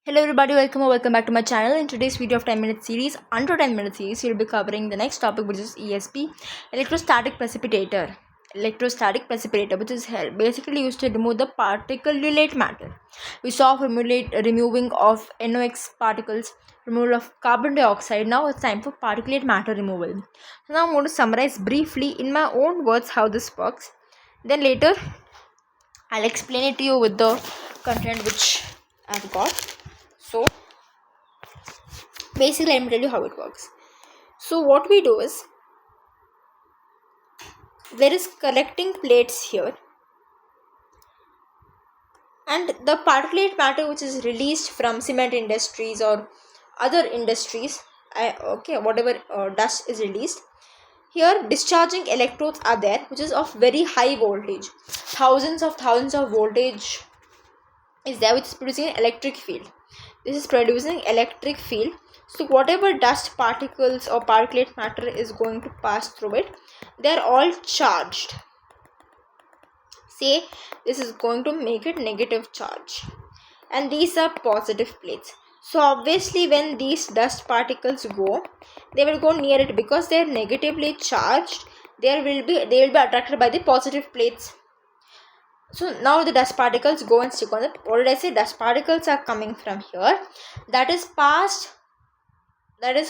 Hello everybody, welcome or welcome back to my channel. In today's video of 10-minute series, under 10-minute series, we'll be covering the next topic, which is ESP, electrostatic precipitator. Electrostatic precipitator, which is basically used to remove the particulate matter. We saw removing of NOx particles, removal of carbon dioxide. Now it's time for particulate matter removal. So now I'm going to summarize briefly in my own words how this works. Then later, I'll explain it to you with the content which I've got. So basically, let me tell you how it works. So what we do is, there is collecting plates here, and the particulate matter which is released from cement industries or other industries, whatever dust is released here, discharging electrodes are there, which is of very high voltage, thousands of voltage is there, which is producing an electric field. This is producing electric field. So whatever dust particles or particulate matter is going to pass through it, they are all charged. Say this is going to make it negative charge, and these are positive plates. So obviously when these dust particles go, they will go near it because they are negatively charged. They will be attracted by the positive plates. So now the dust particles go and stick on it. What did I say? Dust particles are coming from here. That is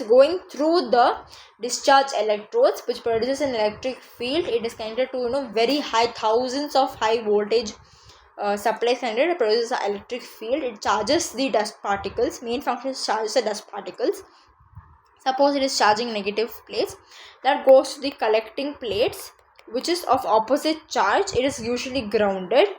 going through the discharge electrodes, which produces an electric field. It is connected to very high, thousands of high voltage supply connected. It produces an electric field. It charges the dust particles. Main function is charges the dust particles. Suppose it is charging negative plates, that goes to the collecting plates, which is of opposite charge. It is usually grounded.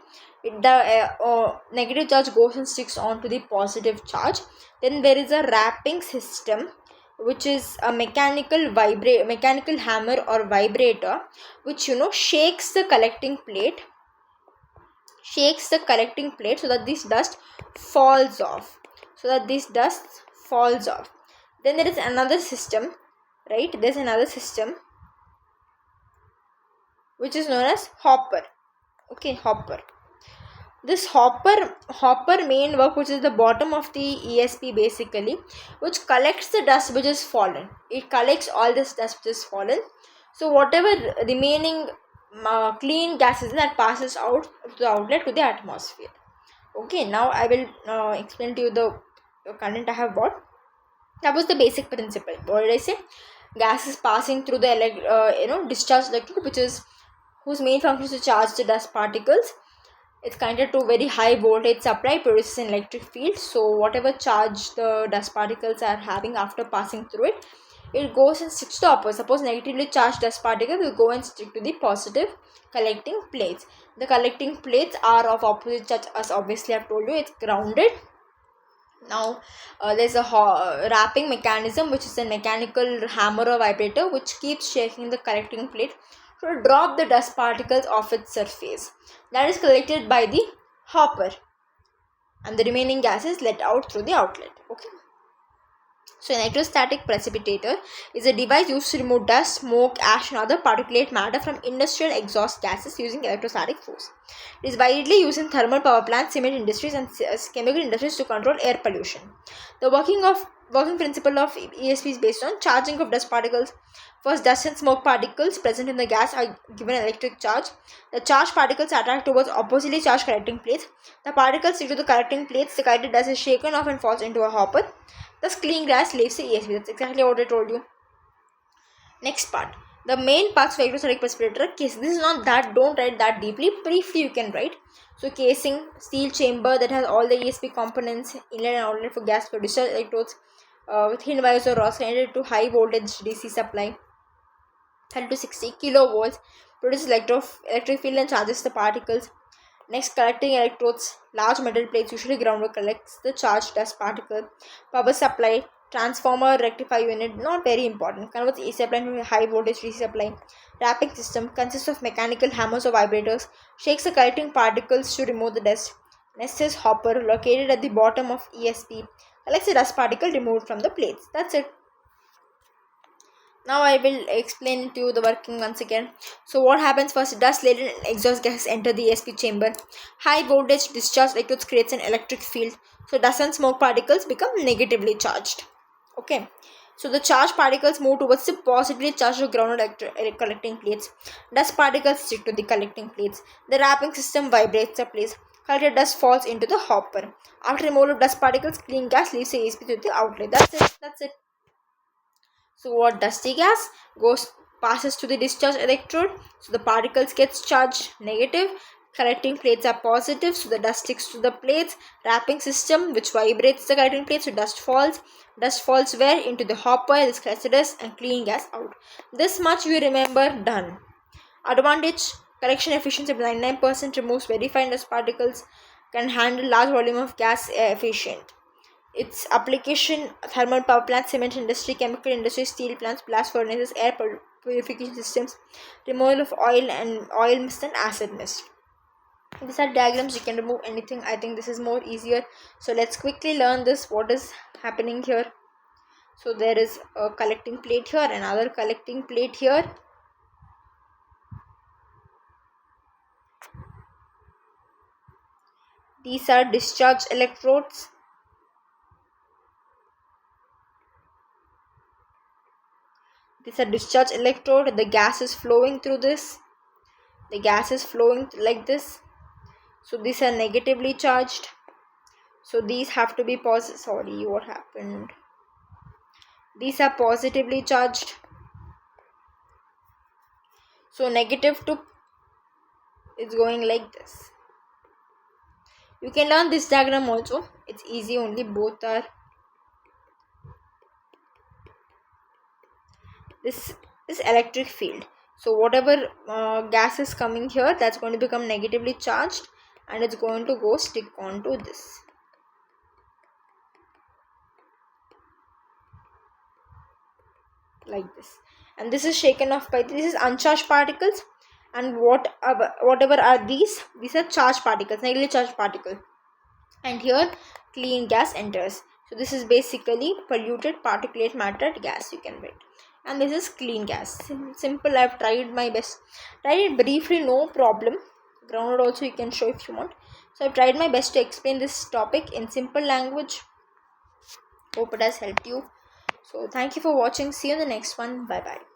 The negative charge goes and sticks onto the positive charge. Then there is a wrapping system, which is a mechanical hammer or vibrator, which shakes the collecting plate so that this dust falls off. Then there is another system, right? There's another system which is known as hopper. Hopper. This hopper main work, which is the bottom of the ESP basically, which collects the dust which is fallen. It collects all this dust which is fallen. So whatever remaining clean gases that passes out to the outlet to the atmosphere. Okay, now I will explain to you the content I have brought. That was the basic principle. What did I say? Gas is passing through the discharge electrode, whose main function is to charge the dust particles. It's connected to very high voltage supply, produces an electric field. So whatever charge the dust particles are having after passing through it, it goes and sticks to the opposite. Suppose negatively charged dust particles will go and stick to the positive collecting plates. The collecting plates are of opposite charge, as obviously I've told you. It's grounded. Now there's a wrapping mechanism, which is a mechanical hammer or vibrator, which keeps shaking the collecting plate to drop the dust particles off its surface. That is collected by the hopper, and the remaining gas is let out through the outlet. Okay. So an electrostatic precipitator is a device used to remove dust, smoke, ash and other particulate matter from industrial exhaust gases using electrostatic force. It is widely used in thermal power plants, cement industries and chemical industries to control air pollution. The working principle of ESP is based on charging of dust particles. First, dust and smoke particles present in the gas are given an electric charge. The charged particles attract towards oppositely charged collecting plates. The particles stick to the collecting plates. The collected dust is shaken off and falls into a hopper. Thus, clean gas leaves the ESP. That's exactly what I told you. Next part. The main parts of electrostatic precipitator case. This is not that, don't write that deeply. Briefly you can write. So casing, steel chamber that has all the ESP components, inlet and outlet for gas for discharge electrodes, with thin wires or rods connected to high voltage DC supply, 30 to 60 kilovolts, produces electric field and charges the particles. Next, collecting electrodes, large metal plates usually grounded, collects the charged dust particle. Power supply, transformer, rectifier unit, not very important, converts AC supply into high voltage DC supply. Wrapping system consists of mechanical hammers or vibrators, shakes the collecting particles to remove the dust. Next is hopper, located at the bottom of ESP, collects the dust particle removed from the plates. That's it. Now I will explain to you the working once again. So what happens first, dust laden and exhaust gases enter the ESP chamber. High voltage discharge electrodes creates an electric field. So dust and smoke particles become negatively charged. Okay. So the charged particles move towards the positively charged or grounded collecting plates. Dust particles stick to the collecting plates. The wrapping system vibrates the plates. Collected dust falls into the hopper. After removal of dust particles, clean gas leaves the ESP to the outlet. That's it. That's it. So what dusty gas passes to the discharge electrode. So the particles gets charged negative. Collecting plates are positive, so the dust sticks to the plates. Wrapping system which vibrates the collecting plates, so dust falls. Dust falls where? Into the hopper. This collects the dust and clean gas out. This much we remember done. Advantage: collection efficiency of 99%, removes very fine dust particles, can handle large volume of gas efficient. Its application: thermal power plants, cement industry, chemical industry, steel plants, blast furnaces, air purification systems, removal of oil mist and acid mist. These are diagrams, you can remove anything. I think this is more easier. So let's quickly learn this, what is happening here. So there is a collecting plate here, another collecting plate here. These are discharge electrodes. This is a discharge electrode. The gas is flowing through this. The gas is flowing like this. So these are negatively charged. So these have to be positive. Sorry, what happened? These are positively charged. So negative to is going like this. You can learn this diagram also. It's easy only. Both are this electric field. So whatever gas is coming here, that's going to become negatively charged and it's going to go stick onto this. Like this. And this is shaken off by, this is uncharged particles, and whatever are these are charged particles, negatively charged particle. And here clean gas enters. So this is basically polluted particulate matter gas, you can write. And this is clean gas. Simple. I've tried my best. Tried it briefly, no problem. Grounded also you can show if you want. So I've tried my best to explain this topic in simple language. Hope it has helped you. So thank you for watching. See you in the next one. Bye bye.